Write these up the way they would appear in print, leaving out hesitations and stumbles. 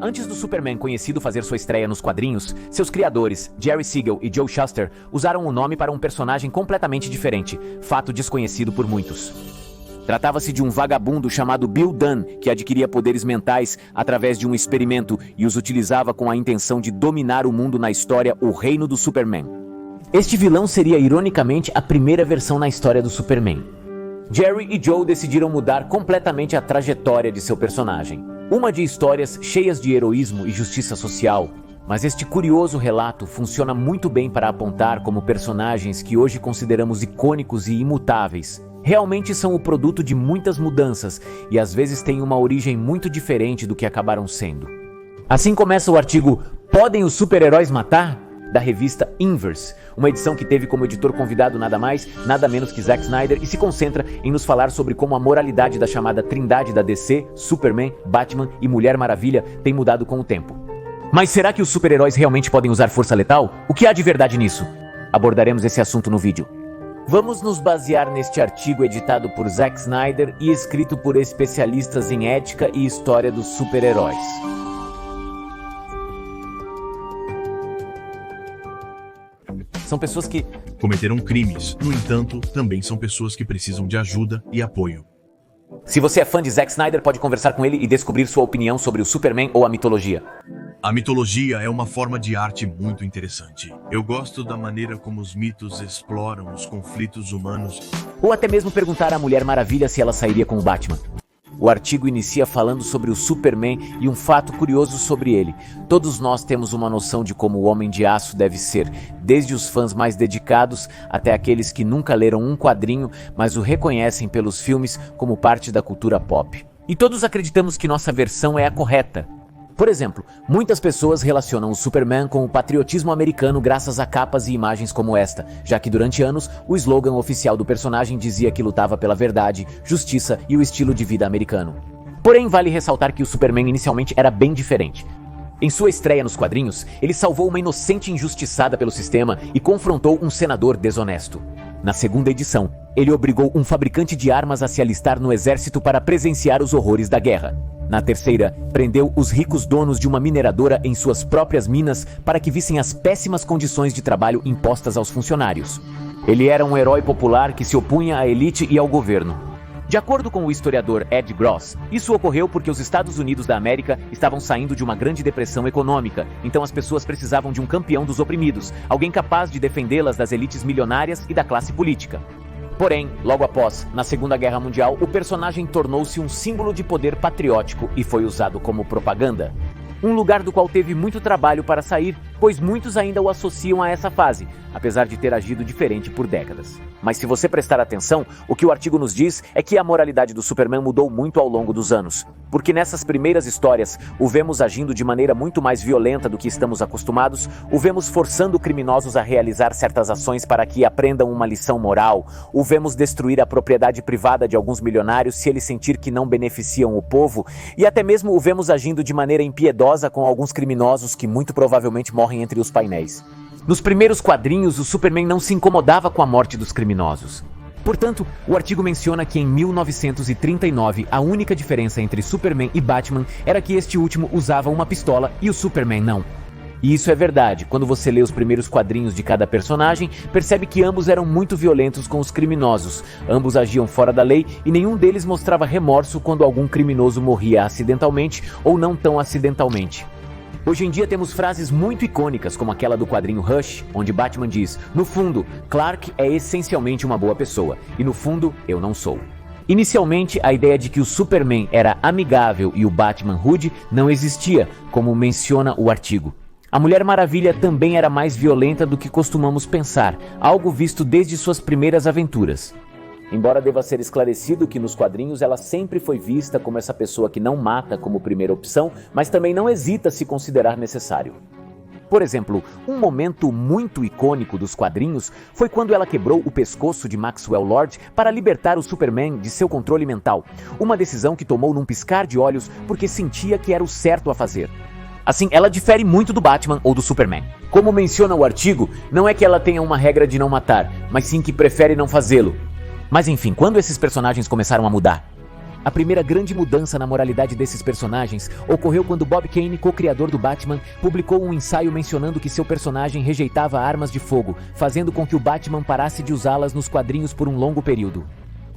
Antes do Superman conhecido fazer sua estreia nos quadrinhos, seus criadores, Jerry Siegel e Joe Shuster, usaram o nome para um personagem completamente diferente, fato desconhecido por muitos. Tratava-se de um vagabundo chamado Bill Dunn, que adquiria poderes mentais através de um experimento e os utilizava com a intenção de dominar o mundo na história O Reino do Superman. Este vilão seria, ironicamente, a primeira versão na história do Superman. Jerry e Joe decidiram mudar completamente a trajetória de seu personagem. Uma de histórias cheias de heroísmo e justiça social, mas este curioso relato funciona muito bem para apontar como personagens que hoje consideramos icônicos e imutáveis realmente são o produto de muitas mudanças e às vezes têm uma origem muito diferente do que acabaram sendo. Assim começa o artigo Podem os super-heróis matar? Da revista Inverse, uma edição que teve como editor convidado nada mais, nada menos que Zack Snyder e se concentra em nos falar sobre como a moralidade da chamada trindade da DC, Superman, Batman e Mulher Maravilha tem mudado com o tempo. Mas será que os super-heróis realmente podem usar força letal? O que há de verdade nisso? Abordaremos esse assunto no vídeo. Vamos nos basear neste artigo editado por Zack Snyder e escrito por especialistas em ética e história dos super-heróis. São pessoas que cometeram crimes, no entanto, também são pessoas que precisam de ajuda e apoio. Se você é fã de Zack Snyder, pode conversar com ele e descobrir sua opinião sobre o Superman ou a mitologia. A mitologia é uma forma de arte muito interessante. Eu gosto da maneira como os mitos exploram os conflitos humanos. Ou até mesmo perguntar à Mulher Maravilha se ela sairia com o Batman. O artigo inicia falando sobre o Superman e um fato curioso sobre ele. Todos nós temos uma noção de como o Homem de Aço deve ser, desde os fãs mais dedicados até aqueles que nunca leram um quadrinho, mas o reconhecem pelos filmes como parte da cultura pop. E todos acreditamos que nossa versão é a correta. Por exemplo, muitas pessoas relacionam o Superman com o patriotismo americano graças a capas e imagens como esta, já que durante anos o slogan oficial do personagem dizia que lutava pela verdade, justiça e o estilo de vida americano. Porém, vale ressaltar que o Superman inicialmente era bem diferente. Em sua estreia nos quadrinhos, ele salvou uma inocente injustiçada pelo sistema e confrontou um senador desonesto. Na segunda edição, ele obrigou um fabricante de armas a se alistar no exército para presenciar os horrores da guerra. Na terceira, prendeu os ricos donos de uma mineradora em suas próprias minas para que vissem as péssimas condições de trabalho impostas aos funcionários. Ele era um herói popular que se opunha à elite e ao governo. De acordo com o historiador Ed Gross, isso ocorreu porque os Estados Unidos da América estavam saindo de uma grande depressão econômica, então as pessoas precisavam de um campeão dos oprimidos, alguém capaz de defendê-las das elites milionárias e da classe política. Porém, logo após, na Segunda Guerra Mundial, o personagem tornou-se um símbolo de poder patriótico e foi usado como propaganda. Um lugar do qual teve muito trabalho para sair, pois muitos ainda o associam a essa fase, apesar de ter agido diferente por décadas. Mas se você prestar atenção, o que o artigo nos diz é que a moralidade do Superman mudou muito ao longo dos anos. Porque nessas primeiras histórias, o vemos agindo de maneira muito mais violenta do que estamos acostumados, o vemos forçando criminosos a realizar certas ações para que aprendam uma lição moral, o vemos destruir a propriedade privada de alguns milionários se eles sentir que não beneficiam o povo, e até mesmo o vemos agindo de maneira impiedosa com alguns criminosos que muito provavelmente morrem entre os painéis. Nos primeiros quadrinhos, o Superman não se incomodava com a morte dos criminosos. Portanto, o artigo menciona que em 1939, a única diferença entre Superman e Batman era que este último usava uma pistola e o Superman não. E isso é verdade. Quando você lê os primeiros quadrinhos de cada personagem, percebe que ambos eram muito violentos com os criminosos. Ambos agiam fora da lei e nenhum deles mostrava remorso quando algum criminoso morria acidentalmente ou não tão acidentalmente. Hoje em dia temos frases muito icônicas, como aquela do quadrinho Rush, onde Batman diz: "No fundo, Clark é essencialmente uma boa pessoa, e no fundo, eu não sou." Inicialmente, a ideia de que o Superman era amigável e o Batman rude não existia, como menciona o artigo. A Mulher Maravilha também era mais violenta do que costumamos pensar, algo visto desde suas primeiras aventuras. Embora deva ser esclarecido que nos quadrinhos ela sempre foi vista como essa pessoa que não mata como primeira opção, mas também não hesita se considerar necessário. Por exemplo, um momento muito icônico dos quadrinhos foi quando ela quebrou o pescoço de Maxwell Lord para libertar o Superman de seu controle mental, uma decisão que tomou num piscar de olhos porque sentia que era o certo a fazer. Assim, ela difere muito do Batman ou do Superman. Como menciona o artigo, não é que ela tenha uma regra de não matar, mas sim que prefere não fazê-lo. Mas enfim, quando esses personagens começaram a mudar? A primeira grande mudança na moralidade desses personagens ocorreu quando Bob Kane, co-criador do Batman, publicou um ensaio mencionando que seu personagem rejeitava armas de fogo, fazendo com que o Batman parasse de usá-las nos quadrinhos por um longo período.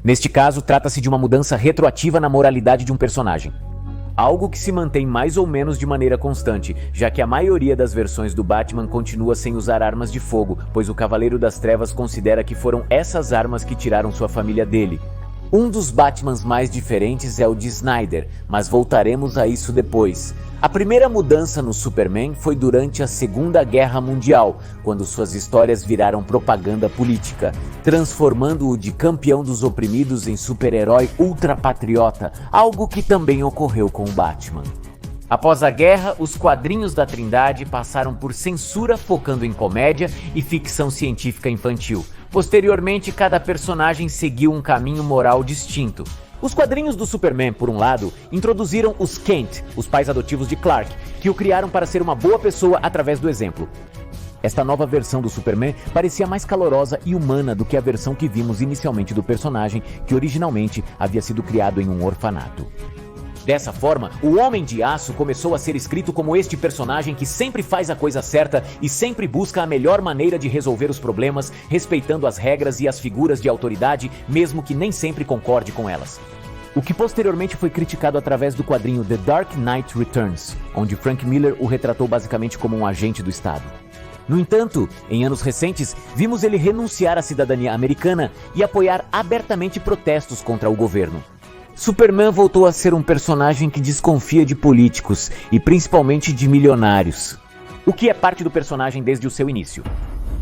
Neste caso, trata-se de uma mudança retroativa na moralidade de um personagem. Algo que se mantém mais ou menos de maneira constante, já que a maioria das versões do Batman continua sem usar armas de fogo, pois o Cavaleiro das Trevas considera que foram essas armas que tiraram sua família dele. Um dos Batmans mais diferentes é o de Snyder, mas voltaremos a isso depois. A primeira mudança no Superman foi durante a Segunda Guerra Mundial, quando suas histórias viraram propaganda política, transformando-o de campeão dos oprimidos em super-herói ultrapatriota, algo que também ocorreu com o Batman. Após a guerra, os quadrinhos da Trindade passaram por censura focando em comédia e ficção científica infantil. Posteriormente, cada personagem seguiu um caminho moral distinto. Os quadrinhos do Superman, por um lado, introduziram os Kent, os pais adotivos de Clark, que o criaram para ser uma boa pessoa através do exemplo. Esta nova versão do Superman parecia mais calorosa e humana do que a versão que vimos inicialmente do personagem, que originalmente havia sido criado em um orfanato. Dessa forma, o Homem de Aço começou a ser escrito como este personagem que sempre faz a coisa certa e sempre busca a melhor maneira de resolver os problemas, respeitando as regras e as figuras de autoridade, mesmo que nem sempre concorde com elas. O que posteriormente foi criticado através do quadrinho The Dark Knight Returns, onde Frank Miller o retratou basicamente como um agente do Estado. No entanto, em anos recentes, vimos ele renunciar à cidadania americana e apoiar abertamente protestos contra o governo. Superman voltou a ser um personagem que desconfia de políticos e principalmente de milionários, o que é parte do personagem desde o seu início.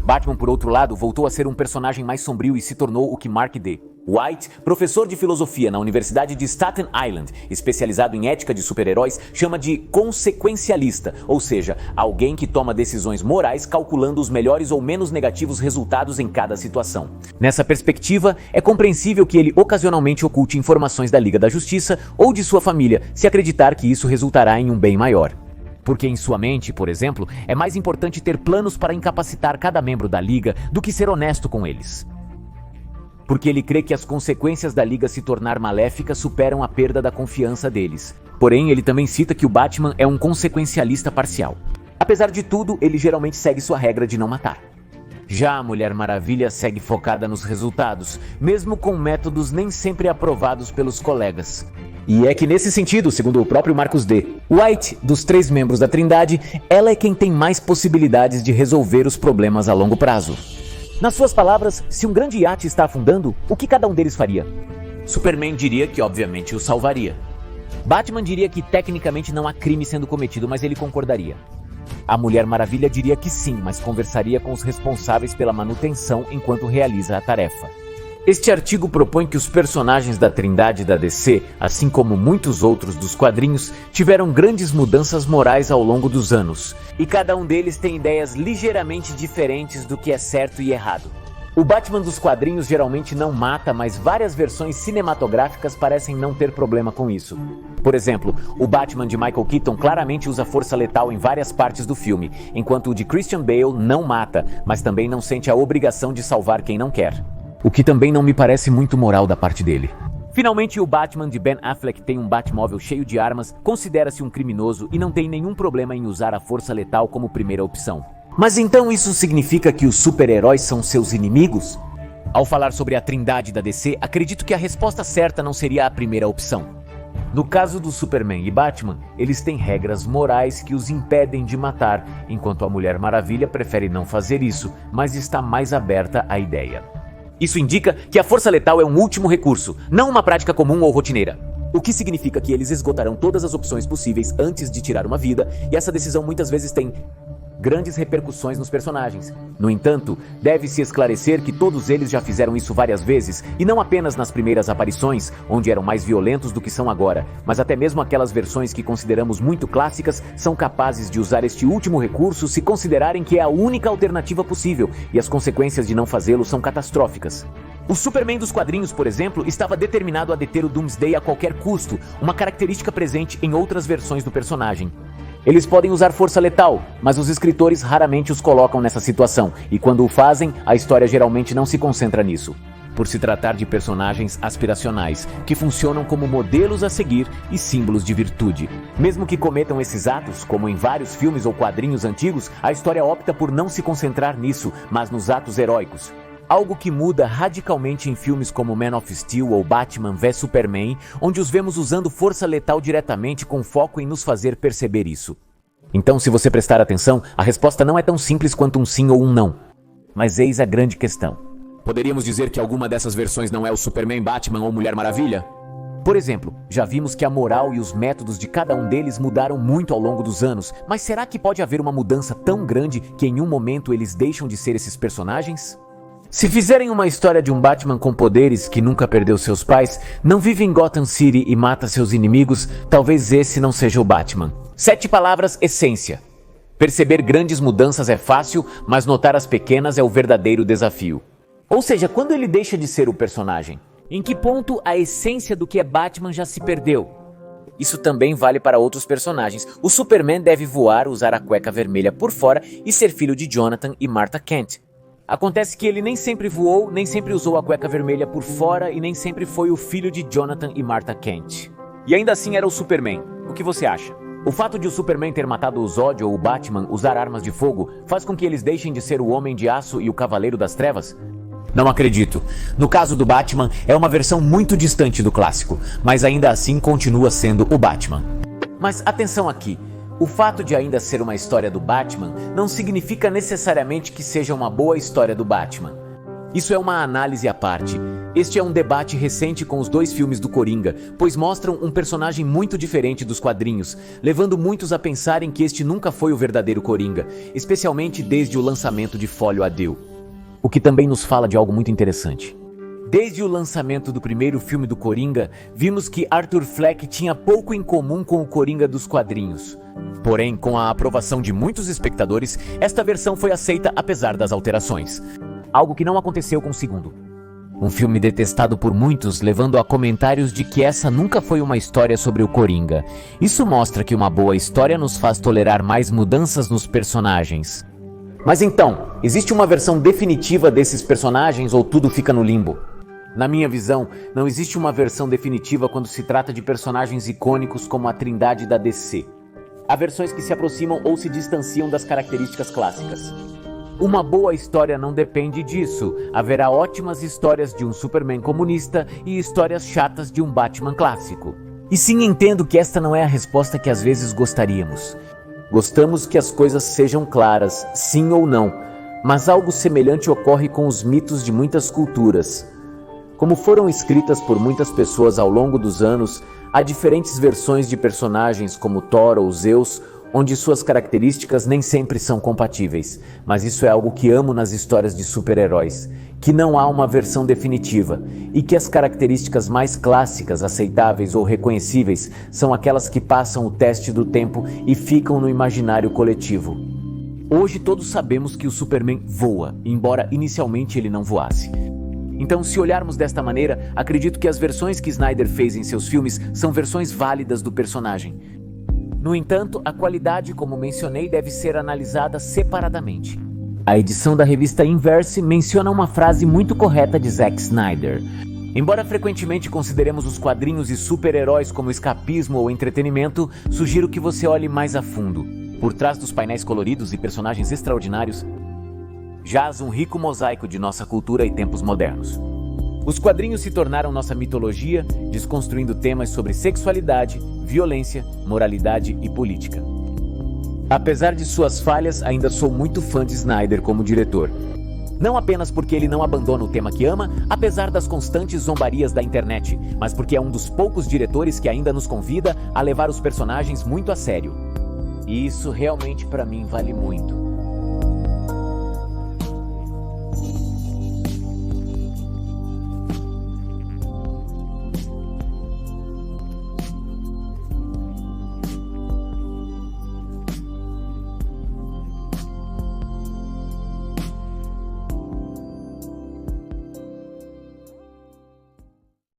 Batman, por outro lado, voltou a ser um personagem mais sombrio e se tornou o que Mark D. White, professor de filosofia na Universidade de Staten Island, especializado em ética de super-heróis, chama de consequencialista, ou seja, alguém que toma decisões morais calculando os melhores ou menos negativos resultados em cada situação. Nessa perspectiva, é compreensível que ele ocasionalmente oculte informações da Liga da Justiça ou de sua família, se acreditar que isso resultará em um bem maior. Porque em sua mente, por exemplo, é mais importante ter planos para incapacitar cada membro da Liga do que ser honesto com eles. Porque ele crê que as consequências da Liga se tornar maléfica superam a perda da confiança deles. Porém, ele também cita que o Batman é um consequencialista parcial. Apesar de tudo, ele geralmente segue sua regra de não matar. Já a Mulher Maravilha segue focada nos resultados, mesmo com métodos nem sempre aprovados pelos colegas. E é que nesse sentido, segundo o próprio Marcus D. White, dos 3 membros da Trindade, ela é quem tem mais possibilidades de resolver os problemas a longo prazo. Nas suas palavras, se um grande iate está afundando, o que cada um deles faria? Superman diria que obviamente o salvaria. Batman diria que tecnicamente não há crime sendo cometido, mas ele concordaria. A Mulher Maravilha diria que sim, mas conversaria com os responsáveis pela manutenção enquanto realiza a tarefa. Este artigo propõe que os personagens da Trindade da DC, assim como muitos outros dos quadrinhos, tiveram grandes mudanças morais ao longo dos anos, e cada um deles tem ideias ligeiramente diferentes do que é certo e errado. O Batman dos quadrinhos geralmente não mata, mas várias versões cinematográficas parecem não ter problema com isso. Por exemplo, o Batman de Michael Keaton claramente usa força letal em várias partes do filme, enquanto o de Christian Bale não mata, mas também não sente a obrigação de salvar quem não quer. O que também não me parece muito moral da parte dele. Finalmente, o Batman de Ben Affleck tem um Batmóvel cheio de armas, considera-se um criminoso e não tem nenhum problema em usar a força letal como primeira opção. Mas então isso significa que os super-heróis são seus inimigos? Ao falar sobre a Trindade da DC, acredito que a resposta certa não seria a primeira opção. No caso do Superman e Batman, eles têm regras morais que os impedem de matar, enquanto a Mulher Maravilha prefere não fazer isso, mas está mais aberta à ideia. Isso indica que a força letal é um último recurso, não uma prática comum ou rotineira. O que significa que eles esgotarão todas as opções possíveis antes de tirar uma vida, e essa decisão muitas vezes tem grandes repercussões nos personagens. No entanto, deve-se esclarecer que todos eles já fizeram isso várias vezes, e não apenas nas primeiras aparições, onde eram mais violentos do que são agora, mas até mesmo aquelas versões que consideramos muito clássicas são capazes de usar este último recurso se considerarem que é a única alternativa possível, e as consequências de não fazê-lo são catastróficas. O Superman dos quadrinhos, por exemplo, estava determinado a deter o Doomsday a qualquer custo, uma característica presente em outras versões do personagem. Eles podem usar força letal, mas os escritores raramente os colocam nessa situação, e quando o fazem, a história geralmente não se concentra nisso. por se tratar de personagens aspiracionais, que funcionam como modelos a seguir e símbolos de virtude. Mesmo que cometam esses atos, como em vários filmes ou quadrinhos antigos, a história opta por não se concentrar nisso, mas nos atos heróicos. Algo que muda radicalmente em filmes como Man of Steel ou Batman vs Superman, onde os vemos usando força letal diretamente com foco em nos fazer perceber isso. Então, se você prestar atenção, a resposta não é tão simples quanto um sim ou um não. Mas eis a grande questão. Poderíamos dizer que alguma dessas versões não é o Superman, Batman ou Mulher Maravilha? Por exemplo, já vimos que a moral e os métodos de cada um deles mudaram muito ao longo dos anos, mas será que pode haver uma mudança tão grande que em um momento eles deixam de ser esses personagens? Se fizerem uma história de um Batman com poderes que nunca perdeu seus pais, não vive em Gotham City e mata seus inimigos, talvez esse não seja o Batman. 7 palavras, essência. Perceber grandes mudanças é fácil, mas notar as pequenas é o verdadeiro desafio. Ou seja, quando ele deixa de ser o personagem? Em que ponto a essência do que é Batman já se perdeu? Isso também vale para outros personagens. O Superman deve voar, usar a cueca vermelha por fora e ser filho de Jonathan e Martha Kent. Acontece que ele nem sempre voou, nem sempre usou a cueca vermelha por fora e nem sempre foi o filho de Jonathan e Martha Kent. E ainda assim era o Superman. O que você acha? O fato de o Superman ter matado o Zod ou o Batman usar armas de fogo faz com que eles deixem de ser o Homem de Aço e o Cavaleiro das Trevas? Não acredito. No caso do Batman, é uma versão muito distante do clássico, mas ainda assim continua sendo o Batman. Mas atenção aqui. O fato de ainda ser uma história do Batman não significa necessariamente que seja uma boa história do Batman. Isso é uma análise à parte. Este é um debate recente com os 2 filmes do Coringa, pois mostram um personagem muito diferente dos quadrinhos, levando muitos a pensarem que este nunca foi o verdadeiro Coringa, especialmente desde o lançamento de Folho Adeu. O que também nos fala de algo muito interessante. Desde o lançamento do primeiro filme do Coringa, vimos que Arthur Fleck tinha pouco em comum com o Coringa dos quadrinhos. Porém, com a aprovação de muitos espectadores, esta versão foi aceita apesar das alterações. Algo que não aconteceu com o segundo. Um filme detestado por muitos, levando a comentários de que essa nunca foi uma história sobre o Coringa. Isso mostra que uma boa história nos faz tolerar mais mudanças nos personagens. Mas então, existe uma versão definitiva desses personagens ou tudo fica no limbo? Na minha visão, não existe uma versão definitiva quando se trata de personagens icônicos como a Trindade da DC. Há versões que se aproximam ou se distanciam das características clássicas. Uma boa história não depende disso. Haverá ótimas histórias de um Superman comunista e histórias chatas de um Batman clássico. E sim, entendo que esta não é a resposta que às vezes gostaríamos. Gostamos que as coisas sejam claras, sim ou não, mas algo semelhante ocorre com os mitos de muitas culturas. Como foram escritas por muitas pessoas ao longo dos anos, há diferentes versões de personagens como Thor ou Zeus, onde suas características nem sempre são compatíveis. Mas isso é algo que amo nas histórias de super-heróis, que não há uma versão definitiva, e que as características mais clássicas, aceitáveis ou reconhecíveis são aquelas que passam o teste do tempo e ficam no imaginário coletivo. Hoje todos sabemos que o Superman voa, embora inicialmente ele não voasse. Então, se olharmos desta maneira, acredito que as versões que Snyder fez em seus filmes são versões válidas do personagem. No entanto, a qualidade, como mencionei, deve ser analisada separadamente. A edição da revista Inverse menciona uma frase muito correta de Zack Snyder. Embora frequentemente consideremos os quadrinhos e super-heróis como escapismo ou entretenimento, sugiro que você olhe mais a fundo. Por trás dos painéis coloridos e personagens extraordinários, jaz um rico mosaico de nossa cultura e tempos modernos. Os quadrinhos se tornaram nossa mitologia, desconstruindo temas sobre sexualidade, violência, moralidade e política. Apesar de suas falhas, ainda sou muito fã de Snyder como diretor. Não apenas porque ele não abandona o tema que ama, apesar das constantes zombarias da internet, mas porque é um dos poucos diretores que ainda nos convida a levar os personagens muito a sério. E isso realmente para mim vale muito.